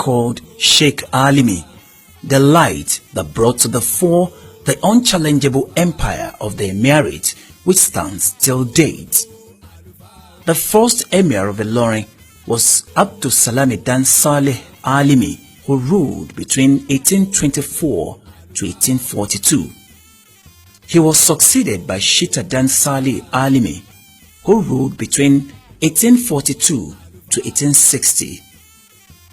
called Sheikh Alimi, the light that brought to the fore the unchallengeable empire of the Emirate, which stands till date. The first Emir of Ilorin was Abdul Salami Dan Saleh Alimi, who ruled between 1824 to 1842. He was succeeded by Shita Dan Saleh Alimi, who ruled between 1842 to 1860.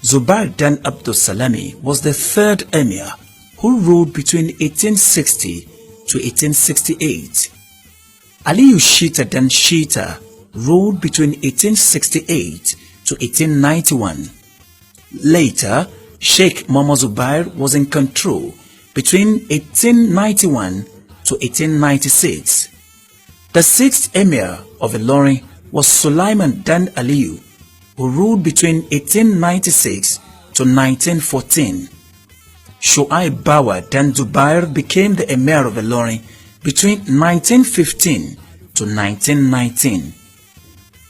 Zubair Dan Abdul Salami was the third Emir, who ruled between 1860 to 1868. Aliyu Shita Dan Shita ruled between 1868 to 1891. Later, Sheikh Muhammad Zubair was in control between 1891 to 1896. The sixth Emir of Ilorin was Sulaiman Dan Aliyu, who ruled between 1896 to 1914. Shu'aib Bawa Dan Dubair became the Emir of Ilorin between 1915 to 1919.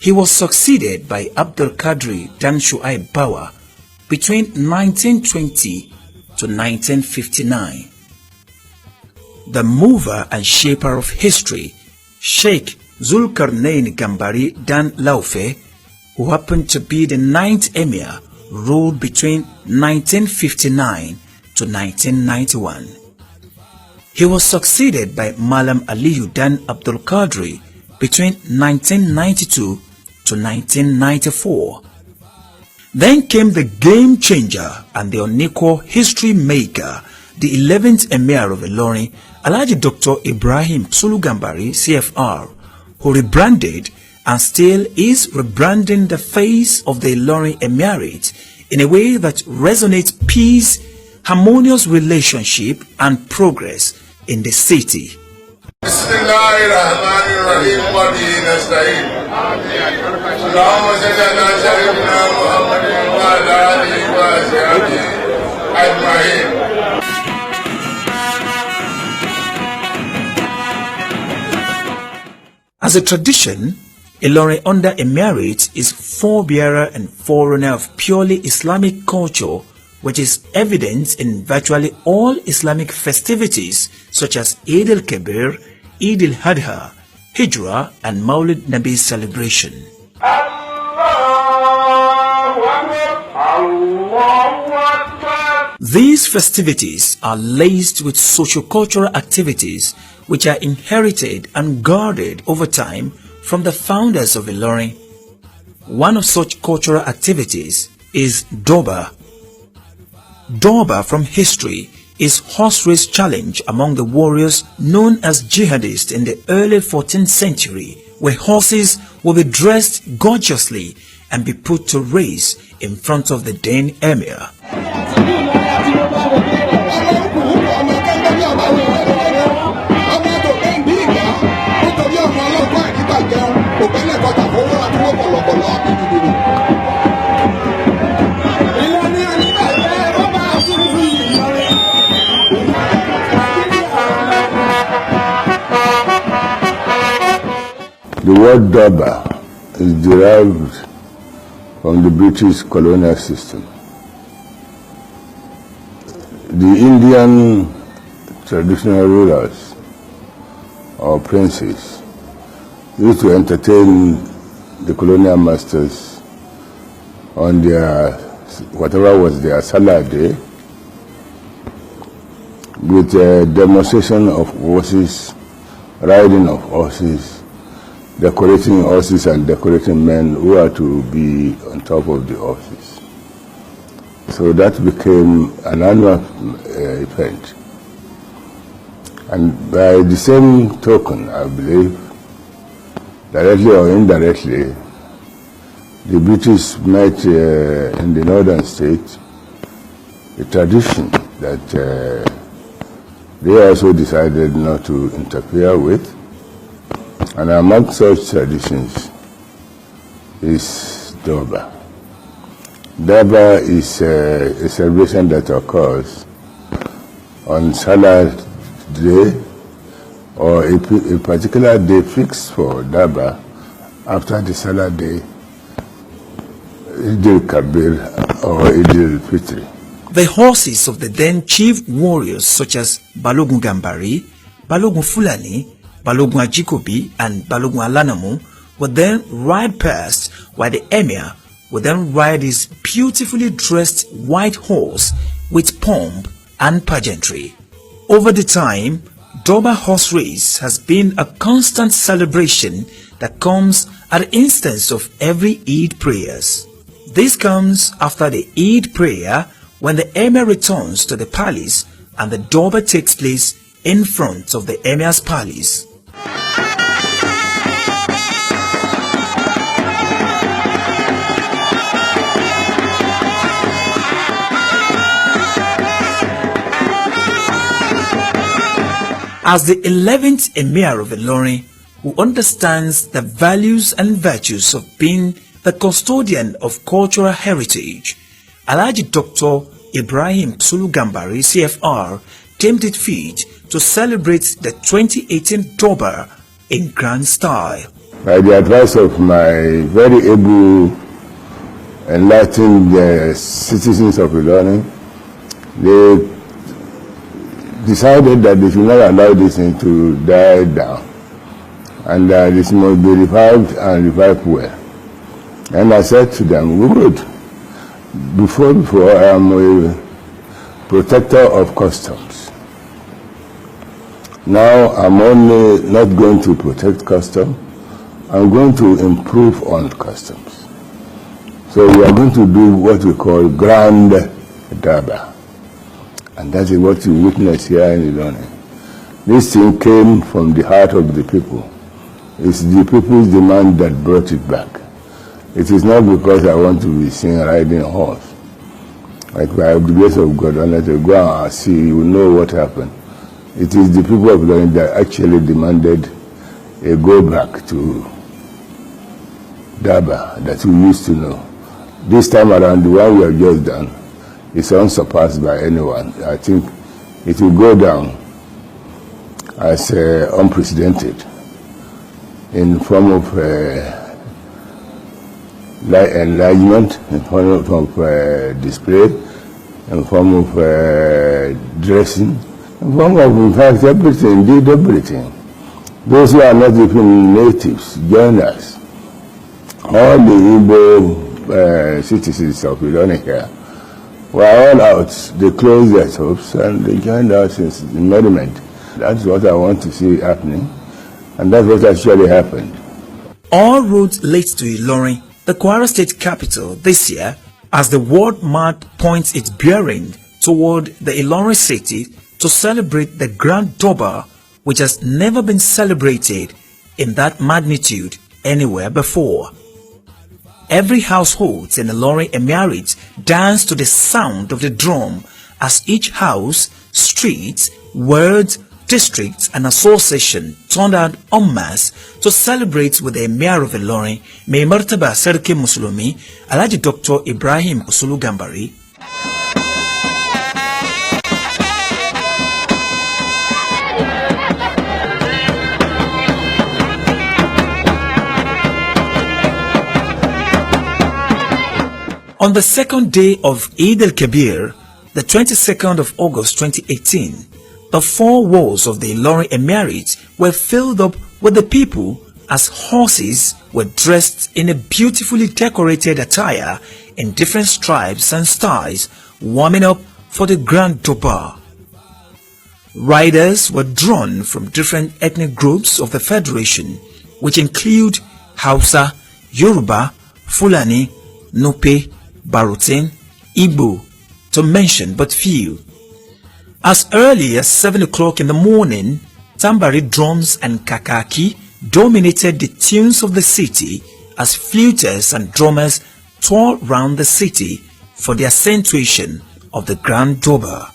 He was succeeded by Abdul Qadri Dan Shu'aib Bawa between 1920 to 1959. The mover and shaper of history, Sheikh Zulkarnain Gambari Dan Laufe, who happened to be the ninth Emir, ruled between 1959 to 1991. He was succeeded by Malam Aliyu Dan Abdul Qadri between 1992 to 1994. Then came the game changer and the unequal history maker, the 11th Emir of Ilorin, Alhaji Dr. Ibrahim Sulu Gambari, CFR, who rebranded and still is rebranding the face of the Ilorin Emirate in a way that resonates peace, harmonious relationship and progress in the city. As a tradition, Ilorin under Emirate is forebearer and forerunner of purely Islamic culture, which is evident in virtually all Islamic festivities such as Eid al-Kabir, Eid al-Adha, Hijrah and Maulid Nabi celebration. These festivities are laced with socio-cultural activities which are inherited and guarded over time from the founders of Ilorin. One of such cultural activities is Durbar. Durbar from history is horse race challenge among the warriors known as jihadists in the early 14th century, where horses will be dressed gorgeously and be put to race in front of the then emir. The word Durbar is derived from the British colonial system. The Indian traditional rulers or princes used to entertain the colonial masters on their, whatever was their Salah day, with a demonstration of horses, riding of horses, decorating horses and decorating men who are to be on top of the horses. So that became an annual event. And by the same token, I believe, directly or indirectly, the British met in the northern states a tradition that they also decided not to interfere with. And among such traditions is Durbar. Durbar is a celebration that occurs on Salah day, or a particular day fixed for Durbar after the Salah day, Eid al-Kabir or Idil Fitri. The horses of the then chief warriors such as Balogun Gambari, Balogun Fulani, Balogun Ajikobi, and Balogun Alanamu would then ride past, while the emir would then ride his beautifully dressed white horse with pomp and pageantry. Over the time, Durbar horse race has been a constant celebration that comes at the instance of every Eid prayers. This comes after the Eid prayer, when the emir returns to the palace and the Durbar takes place in front of the emir's palace. As the 11th Emir of Ilorin, who understands the values and virtues of being the custodian of cultural heritage, Alhaji Dr. Ibrahim Sulu Gambari, CFR, deemed it fit to celebrate the 2018 Durbar in grand style. By the advice of my very able, enlightened citizens of Ilorin, they decided that they should not allow this thing to die down, and this must be revived and revived well. And I said to them, we would. Before I am a protector of customs. Now I'm only not going to protect customs, I'm going to improve on customs. So we are going to do what we call Grand Durbar. And that is what you witness here in Ilorin. This thing came from the heart of the people. It's the people's demand that brought it back. It is not because I want to be seen riding a horse. Like by the grace of God, unless you go and see, you will know what happened. It is the people of Ilorin that actually demanded a go back to Durbar that we used to know. This time around, the one we have just done is unsurpassed by anyone. I think it will go down as unprecedented in form of enlargement, in form of display, in form of dressing, in form of, in fact, everything, did everything. Those who are not even natives join us. All the Igbo citizens of Ilorin here were all out. They closed their shops and they joined us in merriment. That's what I want to see happening, and that's what actually happened. All roads lead to Ilorin, the Kwara State capital, this year, as the world map points its bearing toward the Ilorin city to celebrate the Grand Durbar, which has never been celebrated in that magnitude anywhere before. Every household in Ilorin Emirate dance to the sound of the drum as each house, street, ward, district and association turned out en masse to celebrate with the Emir of Ilorin, Mai Martaba Sarki Musulumi, Alhaji Dr. Ibrahim Sulu Gambari. On the second day of Eid al-Kabir, the 22nd of August 2018, the four walls of the Ilorin Emirate were filled up with the people as horses were dressed in a beautifully decorated attire in different stripes and styles, warming up for the Grand Durbar. Riders were drawn from different ethnic groups of the Federation, which include Hausa, Yoruba, Fulani, Nupe, Barutin, Igbo, to mention but few. As early as 7 o'clock in the morning, tambari drums and kakaki dominated the tunes of the city as fluters and drummers toured round the city for the accentuation of the Grand Durbar.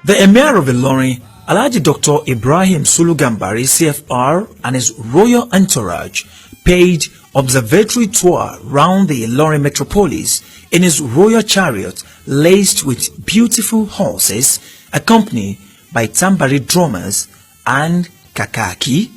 The Emir of Ilorin, Alhaji Dr. Ibrahim Sulu Gambari CFR and his royal entourage paid observatory tour round the Ilorin metropolis in his royal chariot laced with beautiful horses, accompanied by tambari drummers and kakaki.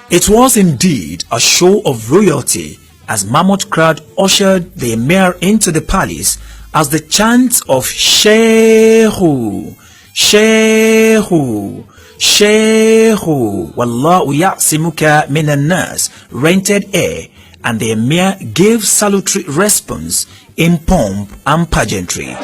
It was indeed a show of royalty as mammoth crowd ushered the Emir into the palace as the chants of Shehu, Shehu, Shehu, Wallahu ya'simuka minan nas rented air, and the Emir gave salutary response in pomp and pageantry.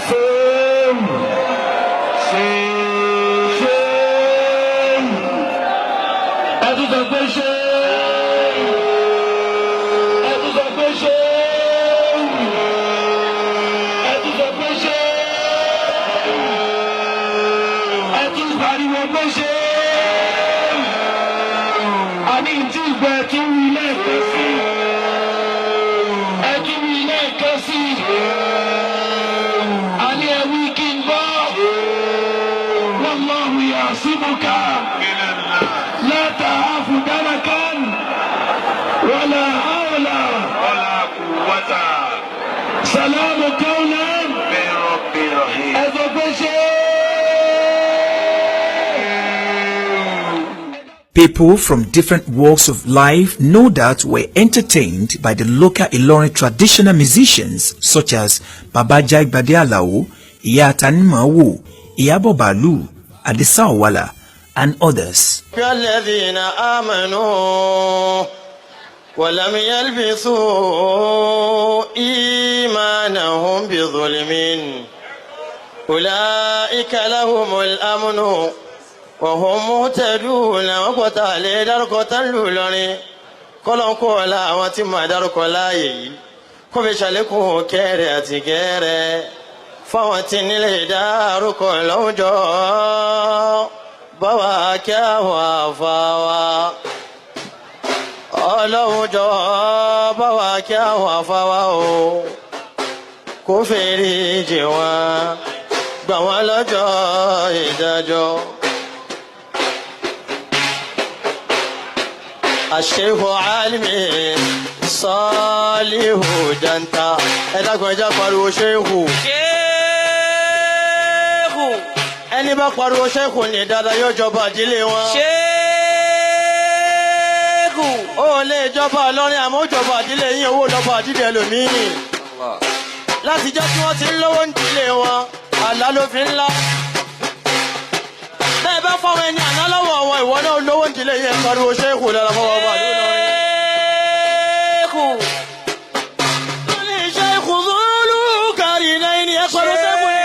People from different walks of life no doubt were entertained by the local Ilorin traditional musicians such as Baba Jaigbade Alao, Iya Tanimawo, Iyabo Balu, Adisa Owala, and others. ولم يلبسوا إيمانهم بظلم أولئك لهم الأمن وهم مهتدون وقتال دركة اللولون كلهم كولا واتما دركة لاي كوبيش لكو كيري تيكيري فواتين الهدار كلهم جو بواكا وفاوا Ọlọ́run jọ̀ọ́ bá wa kí àwọn afáwá o kó fèrè jì wọ́n gbà wọ́n lọ́jọ́ ìdájọ́. Àṣehù Álímì Sọ́líhù Janta ẹ dákun ẹ jẹ́ pariwo ṣéhù. Ṣéhù ẹni bá pariwo ṣéhù ní dáadáa yóò jọba ìdílé wọn. Ó lè jọba Ìlọrin àmọ́ jọba ìdílé yín owó lọ́ba ìdílé ẹlòmíì. Láti jẹ́ tí wọ́n ti ń lówó ń dílé wọn, àlá ló fi ń lá. Bẹ́ẹ̀ bá fáwọn ẹni àná lọ́wọ́ àwọn ìwọ náà lówó ń dílé yín pariwo ṣéèkù lára fọwọ́ ọba àdúrà náà. Ṣéèkù. Ṣéèkù Zulu kárí náà ní ẹ pariwo ṣéèkù ní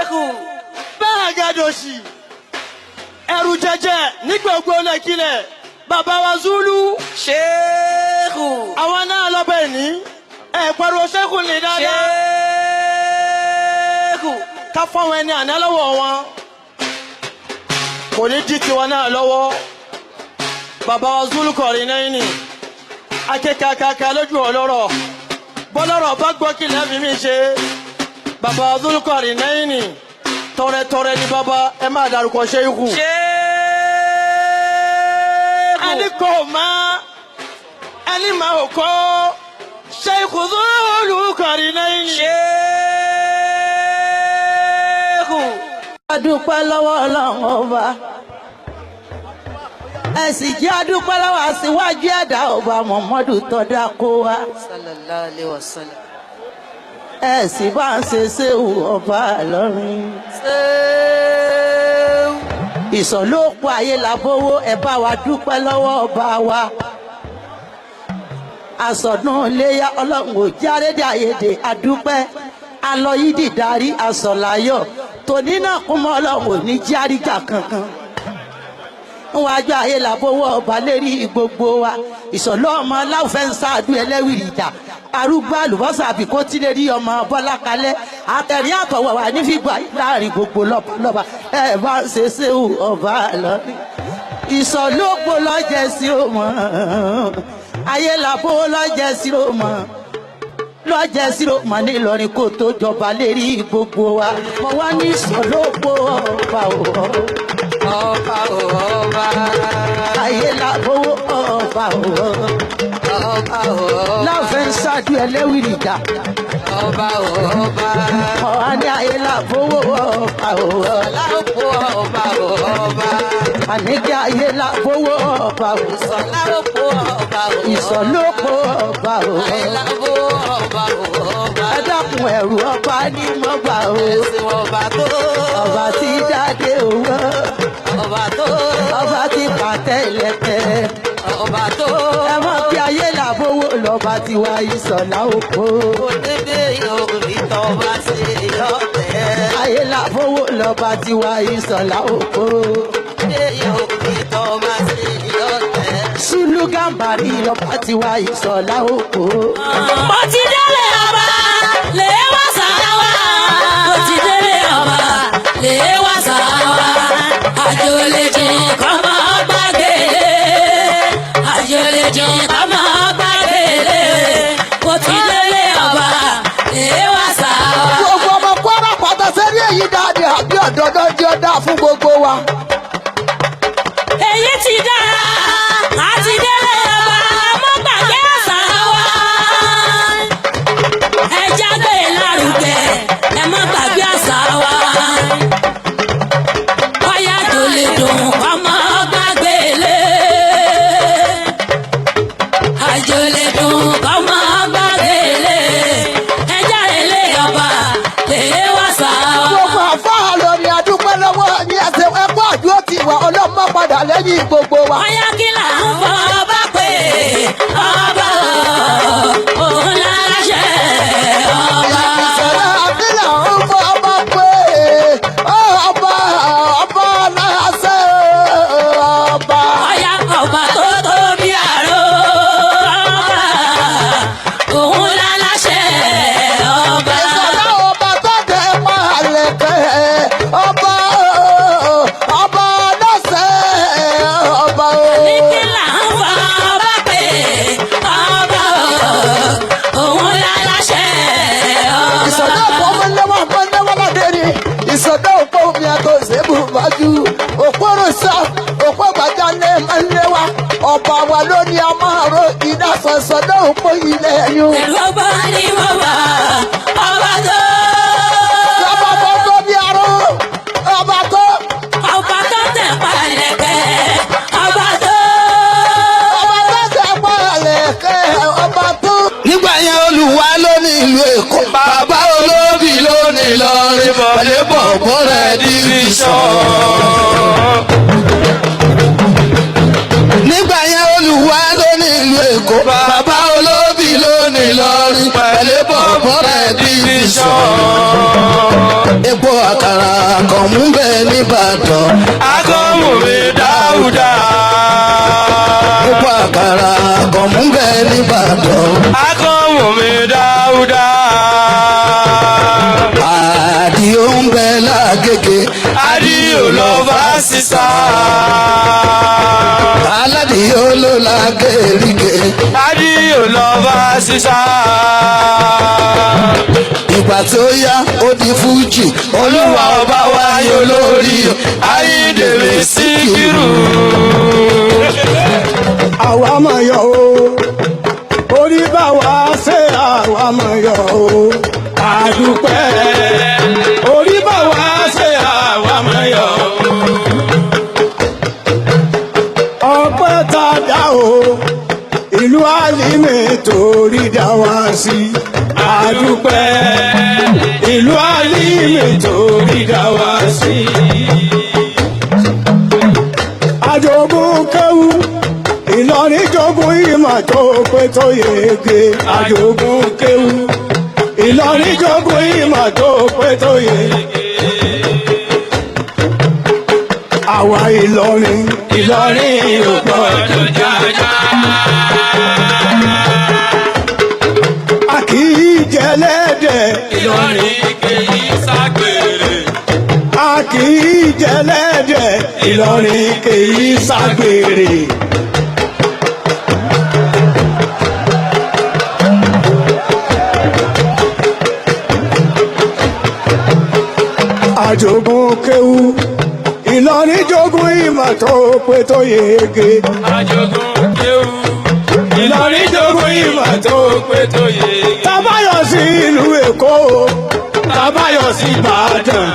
ṣéèkù. Bẹ́ẹ̀ gàdọ̀ sí. ẹrù jẹjẹ nígbà gbóná kílẹ̀ bàbá wa Zulu. Ṣéèkù. àwọn náà lọ́bẹ̀ ní pariwo ṣéèkù ní dáadáa. Ṣéèkù. ká fáwọn ẹni àná lọ́wọ́ wọn kò ní dí tiwọn náà lọ́wọ́. bàbá wa Zulu kọrin lẹ́yìn ni akẹ́kàkàkà lójú ọlọ́rọ̀ bọ́lọ́rọ̀ bá gbọ́ kí lẹ́ẹ̀mí mi ṣe. bàbá wa Zulu kọrin lẹ́yìn ni tọrẹtọrẹ ni bàbá ẹ máa dárúkọ ṣéèkù. ẹni kò má ẹni máa ò kọ́ ṣéèkù Zulu kọrin lẹ́yìn ni. Ṣéèkù. adúpẹ́ lọ́wọ́ ọlọ́run ọba ẹ sì jẹ́ adúpẹ́ lọ́wọ́ aṣíwájú ẹ̀dá ọba Muhammadu tọ́dá kó wa Sallallahu alaihi wasallam. ẹ sì bá ń ṣe séwù ọba Ìlọrin. Ṣéèkù. ìsọ̀lópọ̀ ayé làbówó ẹ bá wa dúpẹ́ lọ́wọ́ ọba wa àsọdún iléyá ọlọ́run ò járédé àyèdè adúpẹ́ alọ́yídì darí àsọ̀láyọ̀ tòní náà kún mọ́ ọlọ́run ò ní járíjà kankan níwájú ayé làbówó ọba lérí gbogbo wa ìsọ̀lọ́ ọmọ aláwùfẹ́ ń sáàdú ẹlẹ́wìrì ìjà arúgbó àlùbọ́sà àbíkó tí lè rí ọmọ bọ́lá kalẹ̀ àtẹ̀rí àtọ̀wọ̀ wà ní fìgbà láàrin gbogbo lọ́ba ẹ bá ń ṣe séwù ọba Ìlọrin ìsọ̀lópọ̀ lọ́jẹ̀ sí ọmọ ayé làbówó lọ́jẹ̀ sí ọmọ lọ́jẹ̀ sí ọmọ ní Ìlọrin kó tó jọba lérí gbogbo wa mo wá ní ìsọ̀lópọ̀ ọba Ọba ọba. ayé làbówó ọba Ọba ọba. láfẹ́ ń ṣáájú ẹlẹ́wìrì ìjà Ọba ọba. ọ̀hán ní ayé làbówó ọba Láòpó ọba ọba. àníkẹ́ ayé làbówó ọba Láòpó ọba ọba. ìsọ̀lópọ̀ ọba Láòpó ọba ọba. ẹ dákun ẹ̀rù ọba ní mọ́gbà Ẹ̀sìn ọba tó. ọba tí dáadé owó Ọba tó. ọba tí pàtẹ ìlẹ̀kẹ̀ Ọba tó. ẹ mọ̀ bí ayé làbówó lọ́ba tí wá ìsọ̀lá òpó Òdébé orí tọ́ba sí lọ́tẹ̀. ayé làbówó lọ́ba tí wá ìsọ̀lá òpó Òdébé orí tọ́ba sí lọ́tẹ̀. Sùlù Gàmbàrí lọ́ba tí wá ìsọ̀lá òpó. Mo ti délé ọba lè wá sáwà. Mo ti délé ọba lè wá sáwà. Àjò lè jìn kọ́ mọ́ gbàgede. Àjò lè jìn kọ́ mọ́ gbàgede. Mo ti délé ọba lè wá sáwà. Gbogbo ọmọ Kwara pátá sẹ́rí èyí dáadé àbí ọ̀dọ́dọ́ jẹ́ ọ̀dá fún gbogbo wa. Èyí ti dára, àti délé ọba mo gbàgbé àṣà wa. Ẹ jágbe lárugẹ, ẹ má gbàgbé àṣà wa. Bóyá tó lè dùn ọmọ gbàgbé lé. Àjò lè dùn ọmọ gbàgbé lé. Ẹ jáde lé ọba lè wá sá wa. Gbogbo àfáà lórí adúpẹ́ lọ́wọ́ ní ẹsẹ̀ ẹ̀kọ́ àdúró ti wà ọlọ́mọ padà lẹ́yìn gbogbo wa. Bóyá kí là ń fọ ọba pé ọba òun láṣẹ ọba. Ìṣẹ̀lẹ̀ àbílà ń fọ ọba pé ọba láṣẹ ọba. Bóyá ọba tó tóbi àrò ọba òun láṣẹ ọba. Ìṣẹ̀lẹ̀ ọba tó dé pàlẹ́kẹ̀ ọba láṣẹ ọba. Ní kí là ń fọ ọba pé ọba òun láṣẹ Ìṣọ̀dá ọba. òpó mọ́lẹ́wà ládé ni. Ìṣọ̀dá òpó omi àtọ̀ ìṣèbù bájú. Òpó rọ̀ṣà òpó gbàjà lé mọ́lẹ́wà. Ọba wa ló ní a máa ro ìdásọ̀ ìṣọ̀dá òpó ilẹ̀ ẹ̀yún. Ẹ̀rù ọba ni mo wà ọba tó. Ọba tó tó bí aró. Ọba tó. Ọba tó tẹ̀ palẹ̀kẹ̀ ọba tó. Ọba tó tẹ̀ pàlẹ̀kẹ̀ ọba tó. nígbà yẹn Olúwa ló ní ìlú Èkó bàbá olóbì ló ní Ìlọrin bọ̀lé bọ̀bọ̀ rẹ̀ division. nígbà yẹn Olúwa ló ní ìlú Èkó bàbá olóbì ló ní Ìlọrin bọ̀lé bọ̀bọ̀ rẹ̀ division. epo àkàrà kọ àkànmú bẹ́ẹ̀ nìbàdàn. Akọ́mù mi Dáúdà. Epo àkàrà àkànmú bẹ́ẹ̀ nìbàdàn. Akọ́mù mi Dáúdà. Àdìó ń bẹ lágége. Àdìó lọ bá sísá. Aládìó ló lágéríge. Àdìó lọ bá sísá. Ìgbà tó yá ó di fújì. Olúwa ọba wa yóò lórí Àyìndé mi Síkírù. Àwa máa yọ̀ o, orí bá wa ṣe àwa máa yọ̀ o, àdúpẹ́. Orí bá wa ṣe àwa máa yọ̀ o. Ọpẹ́ tá a dá o, ìlú Àlímì torí dá wa sí. Àdúpẹ́, ìlú Àlímì torí dá wa sí. Àjogún kéwú. Ìlọrin jogún ìmọ̀ tó pé tó yege. Àjogún kéwú. Ìlọrin jogún ìmọ̀ tó pé tó yege. Àwa Ìlọrin ò gbọ́dọ̀ jájá. A kì í jẹlẹ́dẹ̀. Ìlọrin kì í ságbèrè. A kì í jẹlẹ́dẹ̀. Ìlọrin kì í ságbèrè. Àjogún kéwú. Ìlọrin jogún ìmọ̀ tó pé tó yege. Àjogún kéwú. Ìlọrin jogún ìmọ̀ tó pé tó yege. Tábáyọ̀ sí ìlú Èkó. Tábáyọ̀ sí Ìbàdàn.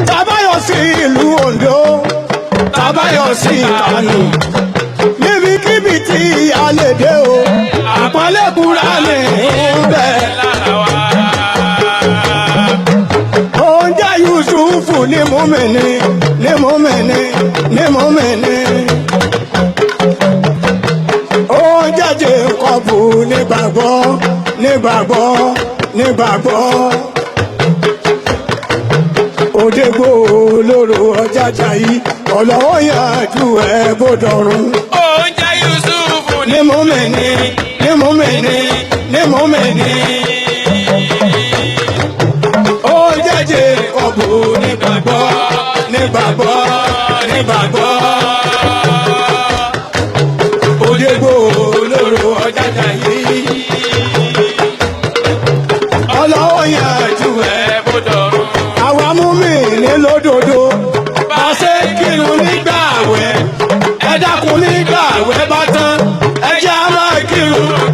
Tábáyọ̀ sí ìlú Oǹdó. Tábáyọ̀ sí Ìkànnì. Níbikíbi tí a lè dé o. Àpọ́nlé Kùránì ń bẹ. Oúnjẹ Yusufu ní mùmínì, ní mùmínì, ní mùmínì. Oúnjẹ Jẹ́kọ́bù nígbàgbọ́, nígbàgbọ́, nígbàgbọ́. Òdègbò lóru ọjàjà yìí, ọlọ́wọ́ yànjú ẹ̀ bódọ̀rùn. Oúnjẹ Yusufu Ní mùmínì, ní mùmínì, ní mùmínì. Oúnjẹ Jẹ́kọ́bù nígbàgbọ́, nígbàgbọ́, nígbàgbọ́. Òdègbò lóru ọjàjà yìí, ọlọ́wọ́ yànjú ẹ̀ bódọ̀rùn. àwa mùmínì lódodo. Bá a ṣe kírun nígbà àwẹ̀, ẹ dákun nígbà àwẹ̀ bá tán. Ẹ jẹ́ á máa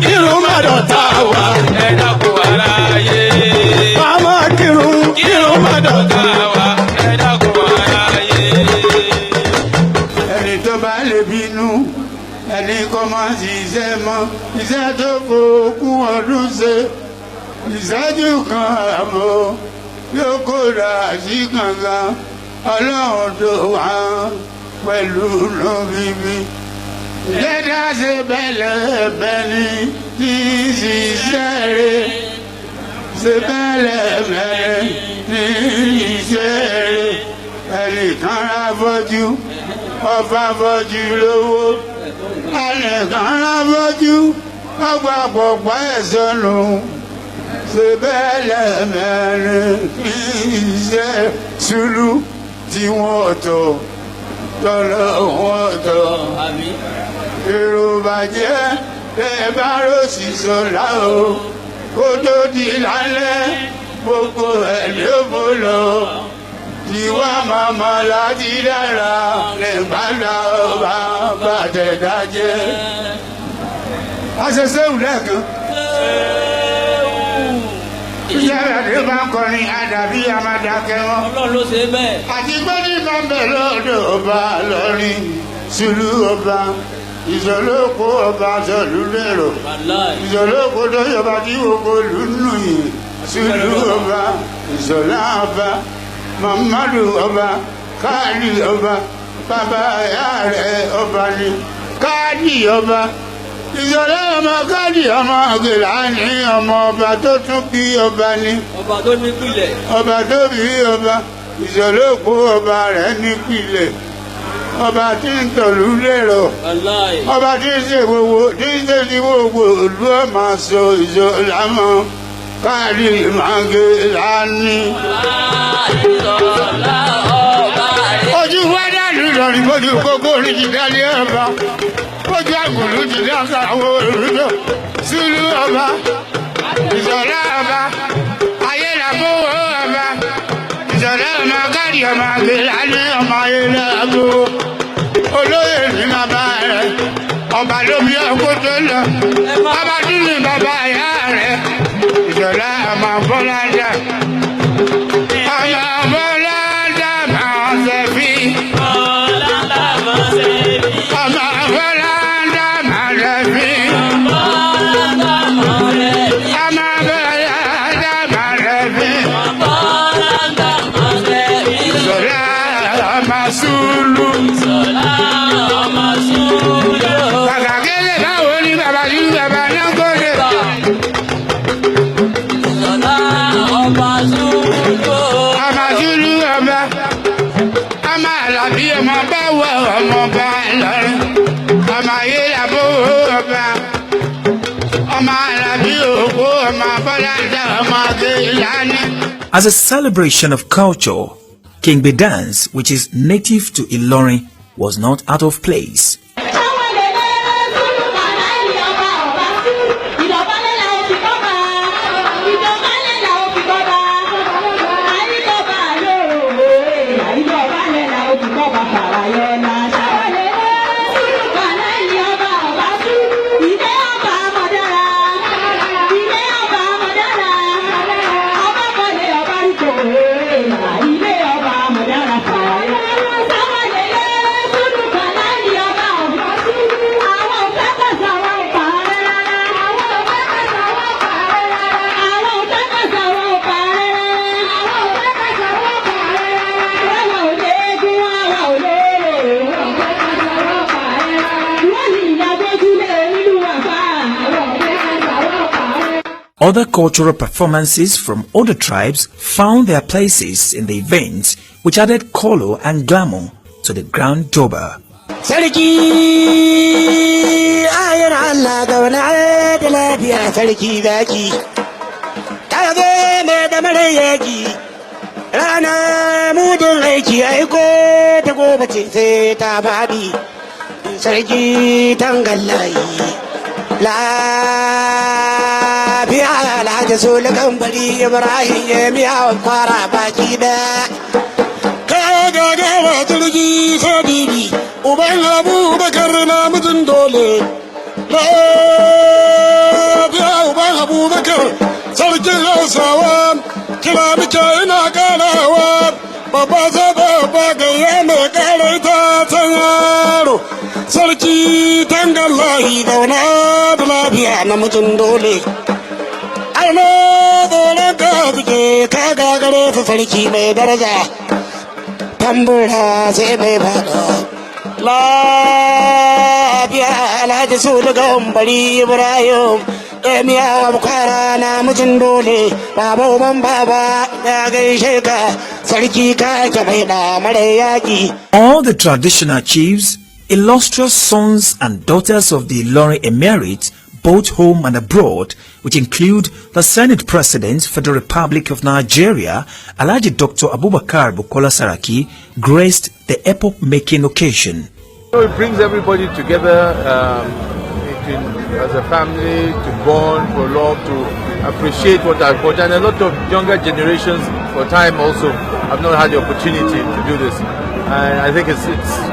kírun má dọ̀tá wa. Ẹ dákun aráyé. Ká máa kírun má dọ̀tá wa. Ẹ dákun aráyé. Ẹni tó bá lè bínú, ẹni kò máa ṣiṣẹ́ mọ́. Iṣẹ́ tó fòókùn ọdún ṣe, ìṣẹ́jú kan àbọ̀ yóò kóra sí kankan. Ọlọ́run tó wà pẹ̀lú inú bíbí. Lẹ́dá ṣe bẹ́lẹ̀ bẹ́ni tí ń ṣiṣẹ́ rẹ̀. Ṣe bẹ́lẹ̀ bẹ́ni tí ń ṣiṣẹ́ rẹ̀. Ẹnìkan rá fọ́jú, ọba fọ́jú lówó. Ẹnìkan rá fọ́jú, ọgbà pọ̀pọ̀ ẹ̀ sọnù. Ṣe bẹ́lẹ̀ bẹ́ni tí ń ṣiṣẹ́ ṣúlú tí wọ́n tọ̀ tọ́lọ́ wọ́n tọ̀. Èrò bàjẹ́ tẹ́ bá rọ̀ṣì sọ̀lá o, kó tó di lálẹ́ gbogbo ẹ̀ ló mú lọ. Tiwa màmá láti dára lẹ́gbàdà ọba bàtẹ̀dájẹ́. A ṣe séwù lẹ́ẹ̀kan. Ìyára ló bá ń kọrin àdàbí àmàdàkẹ́ wọn. Ọlọ́run ló ṣe bẹ́ẹ̀. Àti pé nígbà bẹ̀ lọ́dọ̀ ọba lọ́rin, Sùlú ọba, ìṣòlókò ọba sọ̀lú lérò. Ìṣòlókò tó yọba tí gbogbo lù nù yìí. Sùlú ọba, ìṣọ̀lá ọba, Mamadu ọba, Káàdì ọba, bàbá ìyá rẹ̀ ọba ni. Káàdì ọba, ìṣọ̀lá ọmọ Káàdì ọmọ Gìlání ọmọ ọba tó tún bí ọba ni. Ọba tó ní pìlẹ̀. Ọba tó bí ọba. ìṣòlókù ọba rẹ̀ nípìnlẹ̀ ọba tí ń tọ̀lú lérò ọba tí ń ṣe gbogbo ìlú ọmọ sọ ìṣòlámọ́ káàdì ìmàgé lání. ojú wádà lùlọrin bójú gbogbo orin jìdálé ọba bójú àgùnlù jìdá àwọn olùdó sílùú ọba ìṣọ̀lá ọba ayélabówó ọba ìṣọ̀lá ọmọ káàdì ọmọ àgbélá ní ọmọ ayélabó olóyè ní bàbá rẹ ọba lómi ọkọ tó lọ ọba tún ní bàbá ìyá rẹ ìṣọ̀lá ọmọ bọ́lájà ọmọ bọ́lájà máa ṣe fi ọmọ bọ́lájà máa ṣe fi. As a celebration of culture, King Dance, which is native to Ilorin, was not out of place. Other cultural performances from other tribes found their places in the event, which added color and glamour to the Grand Durbar. Alhaji Sule Gambari Ibrahim ya fara baki da kai ga jirgi sadidi uban Abubakar na mutun dole lafiya uban Abubakar sarkin Hausawa kira muke ina karawa babba babba ga ya mai karanta san yaro sarki tangallahi zauna da lafiya na mutun dole ka gagare su sarki mai daraja tambura sai mai fada lafiya Alhaji Sule Gambari Ibrahim miya bukwara na mutum dole baba uban baba ya gaishe ka sarki ka mai da mara yaki. All the traditional chiefs, illustrious sons and daughters of the Ilorin Emirate, both home and abroad, which include the Senate President for the Republic of Nigeria, Alhaji Dr. Abubakar Bukola Saraki, graced the epoch-making occasion. It brings everybody together as a family to bond, for love, to appreciate what I've got. And a lot of younger generations for time also have not had the opportunity to do this. And I think it's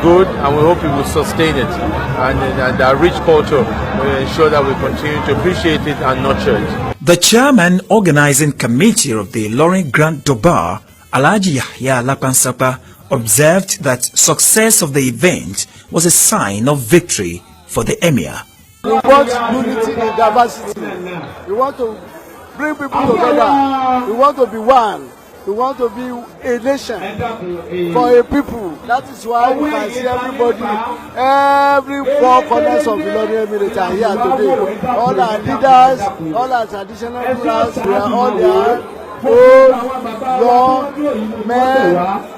good, and we hope we will sustain it. And our rich culture will ensure that we continue to appreciate it and nurture it. The chairman organizing committee of the Ilorin Grand Durbar, Alhaji Yahya Lapansapa, observed that success of the event was a sign of victory for the Emir. We want unity in diversity. We want to bring people together. We want to be one. We want to be a nation for a people. That is why you can see everybody, every four corners of the Ilorin Emirate are here today. All our leaders, all our traditional rulers, we are all there. old, young, men,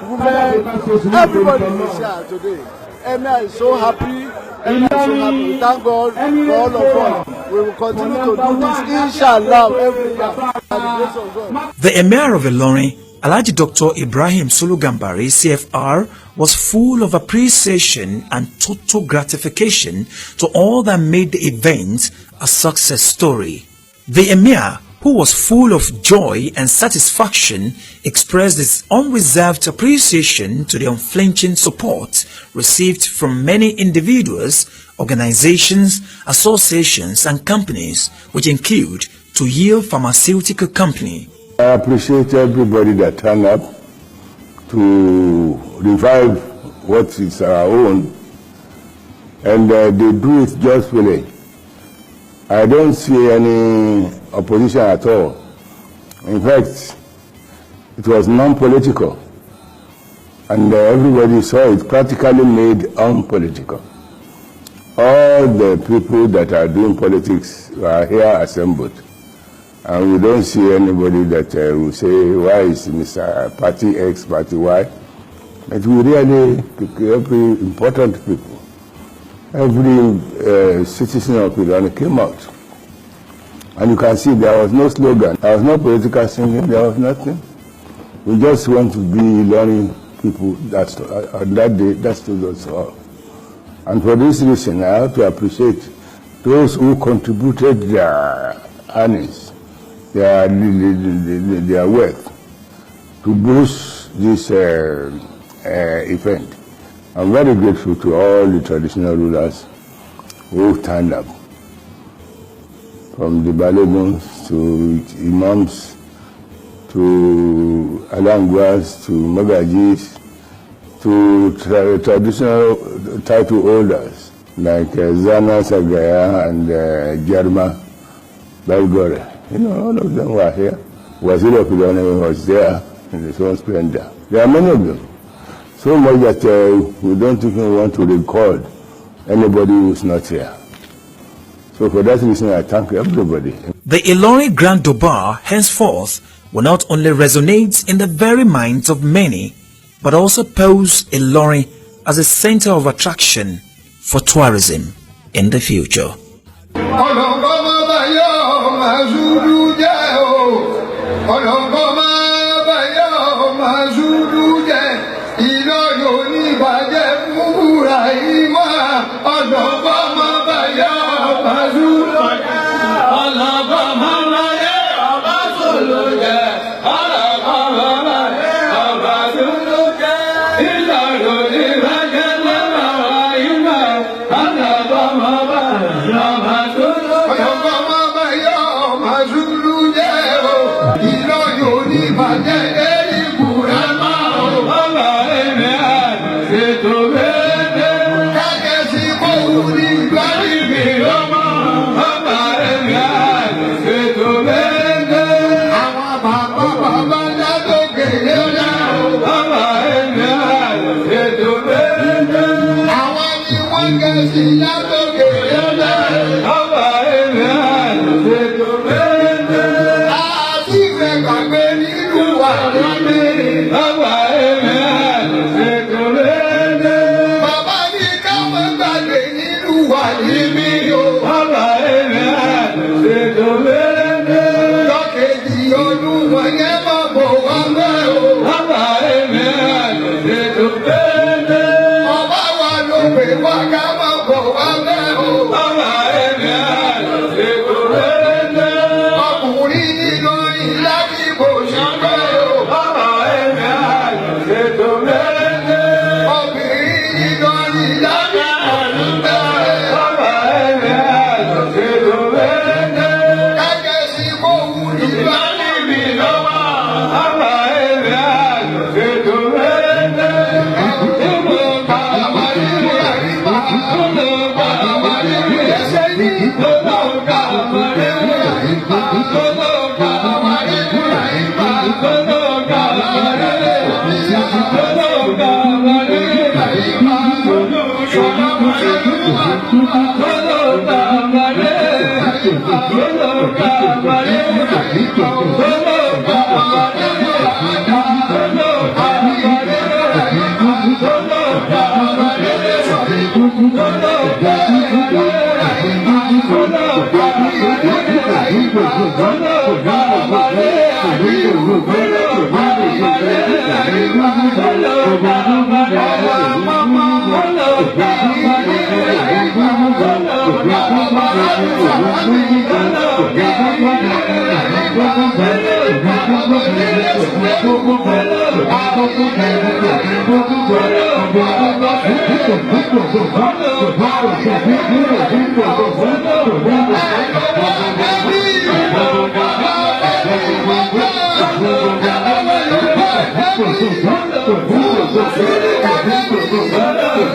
women, everybody is here today. Emir is so happy. Emir is so happy. We thank God for all of us. We will continue to do this, inshallah, every year. By the grace of God. The Emir of Ilorin, Alhaji Dr. Ibrahim Sulu Gambari, CFR, was full of appreciation and total gratification to all that made the event a success story. The Emir, who was full of joy and satisfaction, expressed his unreserved appreciation to the unflinching support received from many individuals, organizations, associations and companies, which include Tuyil Pharmaceutical Company. I appreciate everybody that turned up to revive what is our own, and they do it joyfully. I don't see any opposition at all. In fact, it was non-political, and everybody saw it practically made unpolitical. All the people that are doing politics are here assembled, and we don't see anybody that will say, why is Mr. Party X, Party Y? But we really pick every important people. Every citizen of Iran came out. And you can see there was no slogan, there was no political singing, there was nothing. We just want to be learning people on that day, that's us all. And for this reason, I have to appreciate those who contributed their earnings, their wealth, to boost this event. I'm very grateful to all the traditional rulers who turned up, from the Balogons to Imams, to Alangwas, to Magajis, to traditional title holders like Zana Sagaya and Jarma Belgore. You know, all of them were here. Waziri of Ilorin was there in his own splendor. There are many of them. So much that we don't even want to record anybody who's not here. So for that reason, I thank everybody. The Ilorin Grand Durbar henceforth will not only resonate in the very minds of many, but also pose Ilorin as a center of attraction for tourism in the future. Hello,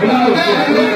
Thank you.